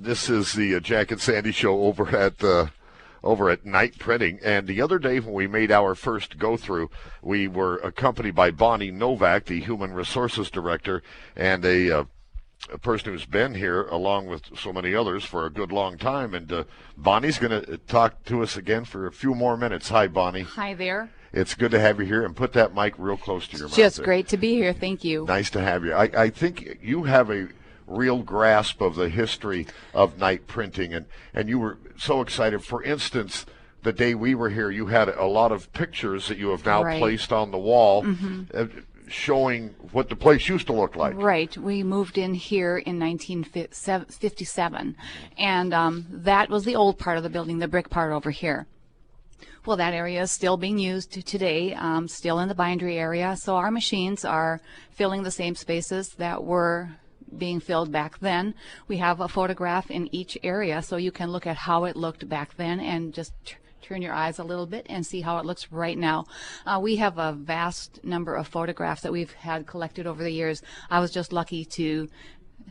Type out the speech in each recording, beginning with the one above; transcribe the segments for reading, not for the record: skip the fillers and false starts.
This is the Jack and Sandy show over at Night Printing. And the other day when we made our first go-through, we were accompanied by Bonnie Novak, the Human Resources Director, and a person who's been here along with so many others for a good long time. And Bonnie's going to talk to us again for a few more minutes. Hi, Bonnie. Hi there. It's good to have you here. And put that mic real close to your mouth. Just great to be here. Thank you. Nice to have you. I think you have a real grasp of the history of Night Printing, and you were so excited. For instance, the day we were here, you had a lot of pictures that you have now placed on the wall showing what the place used to look like. Right. We moved in here in 1957, and that was the old part of the building, the brick part over here. Well, that area is still being used today, still in the bindery area, so our machines are filling the same spaces that were being filled back then. We have a photograph in each area, so you can look at how it looked back then and just turn your eyes a little bit and see how it looks right now. We have a vast number of photographs that we've had collected over the years. I was just lucky to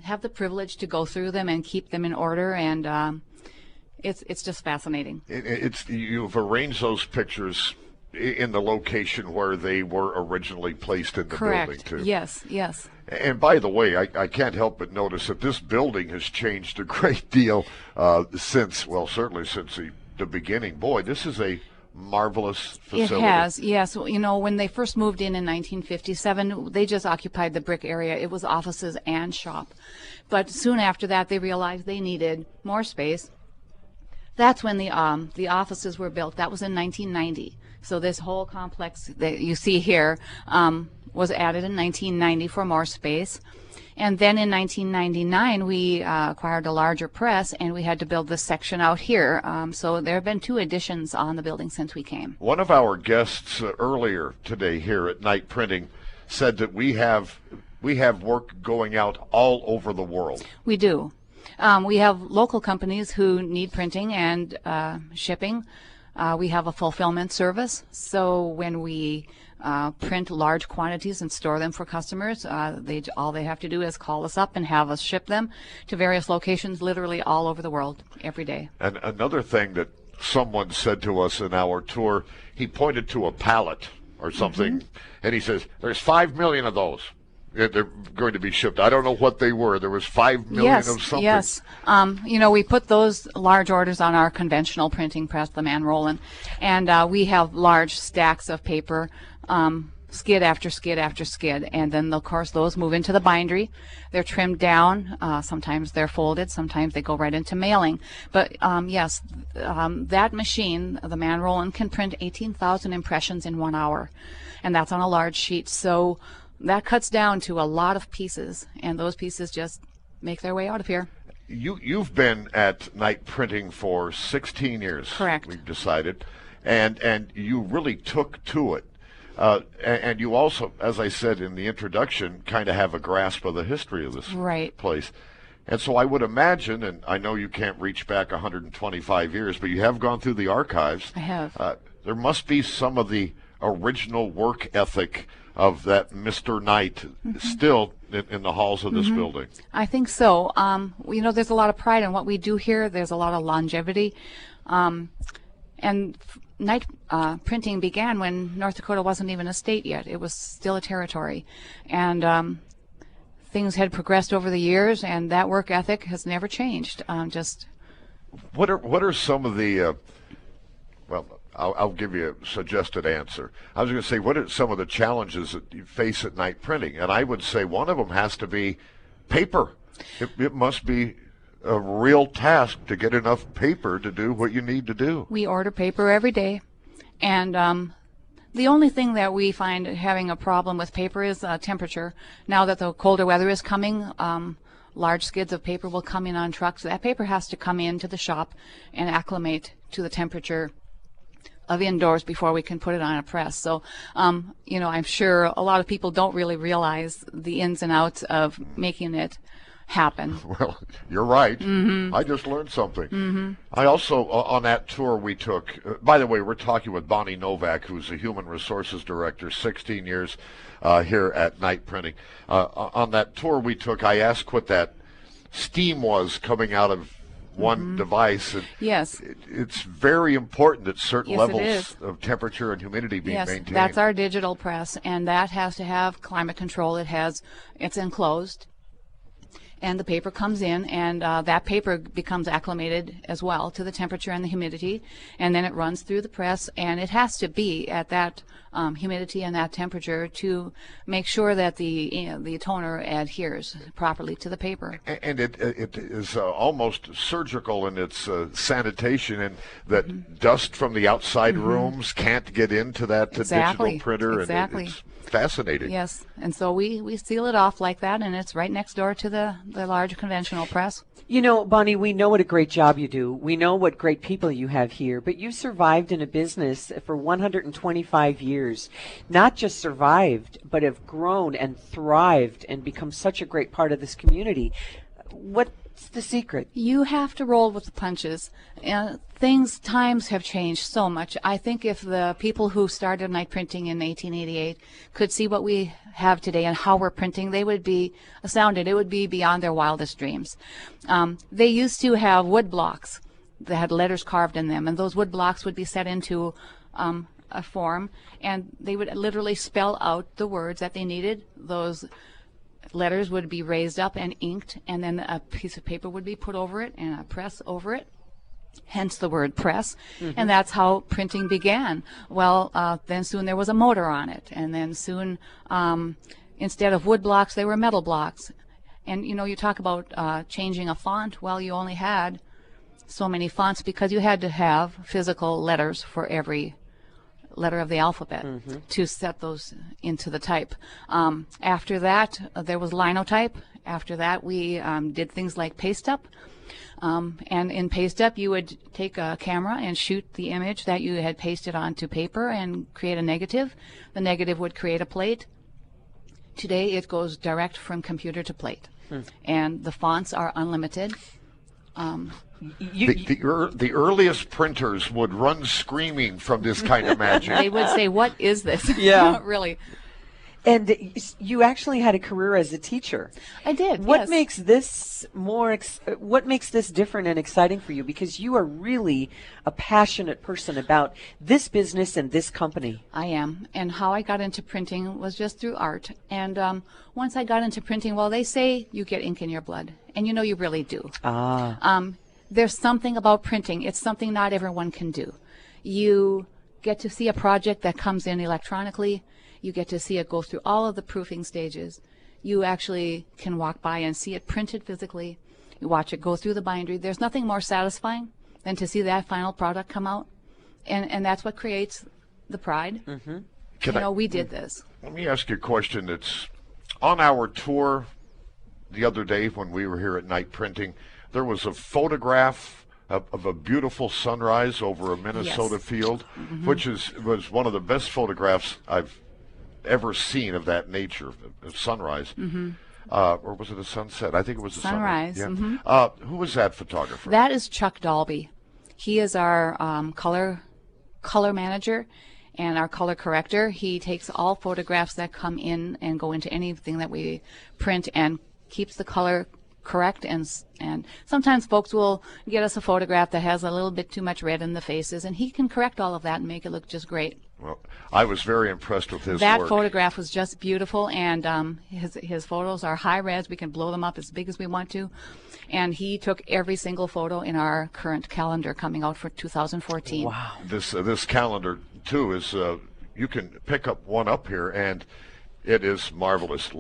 have the privilege to go through them and keep them in order, and it's just fascinating. You've arranged those pictures in the location where they were originally placed in the building, too. Yes, yes. And by the way, I can't help but notice that this building has changed a great deal certainly since the beginning. Boy, this is a marvelous facility. It has, yes. You know, when they first moved in 1957, they just occupied the brick area. It was offices and shop. But soon after that, they realized they needed more space. That's when the offices were built. That was in 1990. So this whole complex that you see here was added in 1990 for more space. And then in 1999, we acquired a larger press, and we had to build this section out here. So there have been 2 additions on the building since we came. One of our guests earlier today here at Night Printing said that we have work going out all over the world. We do. We have local companies who need printing and shipping. We have a fulfillment service, so when we print large quantities and store them for customers, all they have to do is call us up and have us ship them to various locations literally all over the world every day. And another thing that someone said to us in our tour, he pointed to a pallet or something, and he says, there's 5 million of those. They're going to be shipped. I don't know what they were. There was 5 million of something. Yes. You know, we put those large orders on our conventional printing press, the man rollin', and we have large stacks of paper, skid after skid after skid, and then of course those move into the bindery. They're trimmed down. Sometimes they're folded. Sometimes they go right into mailing. But yes, that machine, the man rollin', can print 18,000 impressions in 1 hour, and that's on a large sheet. So that cuts down to a lot of pieces, and those pieces just make their way out of here. You've been at Night Printing for 16 years. Correct. We've decided, and you really took to it. And you also, as I said in the introduction, kind of have a grasp of the history of this place. And so I would imagine, and I know you can't reach back 125 years, but you have gone through the archives. I have. There must be some of the original work ethic of that Mr. Knight still in the halls of this building. I think so. You know, there's a lot of pride in what we do here. There's a lot of longevity. And Night Printing began when North Dakota wasn't even a state yet. It was still a territory. And things had progressed over the years, and that work ethic has never changed. What are some of the I'll give you a suggested answer. I was going to say, what are some of the challenges that you face at Night Printing? And I would say one of them has to be paper. It must be a real task to get enough paper to do what you need to do. We order paper every day, and the only thing that we find having a problem with paper is temperature. Now that the colder weather is coming, large skids of paper will come in on trucks. That paper has to come into the shop and acclimate to the temperature of indoors before we can put it on a press. So, you know, I'm sure a lot of people don't really realize the ins and outs of making it happen. Well, you're right. I just learned something. I also, on that tour we took, by the way, we're talking with Bonnie Novak, who's the Human Resources Director, 16 years here at Night Printing. On that tour we took, I asked what that steam was coming out of one device. And Yes. it's very important that certain Yes, it levels is. of temperature and humidity be Yes, maintained. that's our digital press, and that has to have climate control. It's enclosed, and the paper comes in, and that paper becomes acclimated as well to the temperature and the humidity, and then it runs through the press, and it has to be at that humidity and that temperature to make sure that the toner adheres properly to the paper. And it is almost surgical in its sanitation, and that dust from the outside rooms can't get into that digital printer. Exactly. And it's fascinating. Yes, and so we seal it off like that, and it's right next door to the large conventional press. You know, Bonnie, we know what a great job you do. We know what great people you have here, but you survived in a business for 125 years. Not just survived, but have grown and thrived and become such a great part of this community. What's the secret? You have to roll with the punches. Times have changed so much. I think if the people who started night printing in 1888 could see what we have today and how we're printing, they would be astounded. It would be beyond their wildest dreams. They used to have wood blocks that had letters carved in them, and those wood blocks would be set into a form, and they would literally spell out the words that they needed. Those letters would be raised up and inked, and then a piece of paper would be put over it and a press over it, hence the word press. And that's how printing began. Well, then soon there was a motor on it, and then soon instead of wood blocks they were metal blocks. And you talk about changing a font. Well, you only had so many fonts because you had to have physical letters for every letter of the alphabet to set those into the type. After that, there was linotype. After that, we did things like paste up. And in paste up, you would take a camera and shoot the image that you had pasted onto paper and create a negative. The negative would create a plate. Today, it goes direct from computer to plate. And the fonts are unlimited. The earliest printers would run screaming from this kind of magic. They would say, "What is this?" Yeah. Really. And you actually had a career as a teacher. I did. What yes. makes this what makes this different and exciting for you? Because you are really a passionate person about this business and this company. I am. And how I got into printing was just through art. And once I got into printing, well, they say you get ink in your blood. And you really do. There's something about printing. It's something not everyone can do. You get to see a project that comes in electronically. You get to see it go through all of the proofing stages. You actually can walk by and see it printed physically. You watch it go through the bindery. There's nothing more satisfying than to see that final product come out. And that's what creates the pride. We did this. Let me ask you a question that's on our tour the other day when we were here at Night Printing. There was a photograph of a beautiful sunrise over a Minnesota field, which was one of the best photographs I've ever seen of that nature, of sunrise. Or was it a sunset? I think it was a sunrise. Yeah. Who was that photographer? That is Chuck Dalby. He is our color manager and our color corrector. He takes all photographs that come in and go into anything that we print and keeps the color correct, and sometimes folks will get us a photograph that has a little bit too much red in the faces, and he can correct all of that and make it look just great. Well, I was very impressed with his that work. Photograph was just beautiful, and his photos are high res. We can blow them up as big as we want to, and he took every single photo in our current calendar coming out for 2014. Wow. This calendar too is you can pick up one up here, and it is marvelous.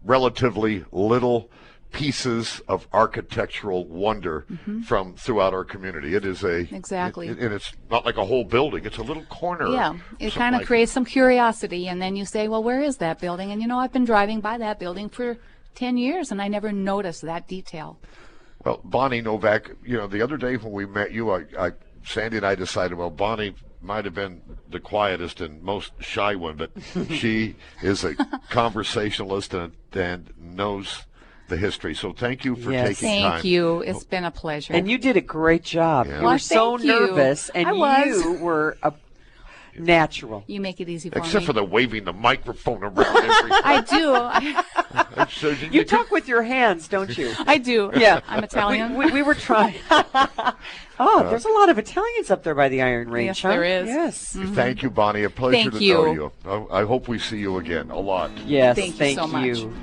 Relatively little pieces of architectural wonder from throughout our community. It is exactly, and it's not like a whole building. It's a little corner. Yeah, it kind of creates some curiosity, and then you say, well, where is that building? And I've been driving by that building for 10 years, and I never noticed that detail. Well, Bonnie Novak, the other day when we met you, Sandy and I decided, well, Bonnie might have been the quietest and most shy one, but she is a conversationalist and knows the history. So thank you for taking time. Thank you. It's been a pleasure. And you did a great job. Yeah. You were so nervous, and I was. you were natural. You make it easy for me. Except for the waving the microphone around every I do. So You talk with your hands, don't you? I do. Yeah. I'm Italian. We were trying. There's a lot of Italians up there by the Iron Range, Yes, huh? there is. Yes. Thank you, Bonnie. A pleasure Thank to you. know you. I hope we see you again a lot. Yes, Thank you thank so much. you.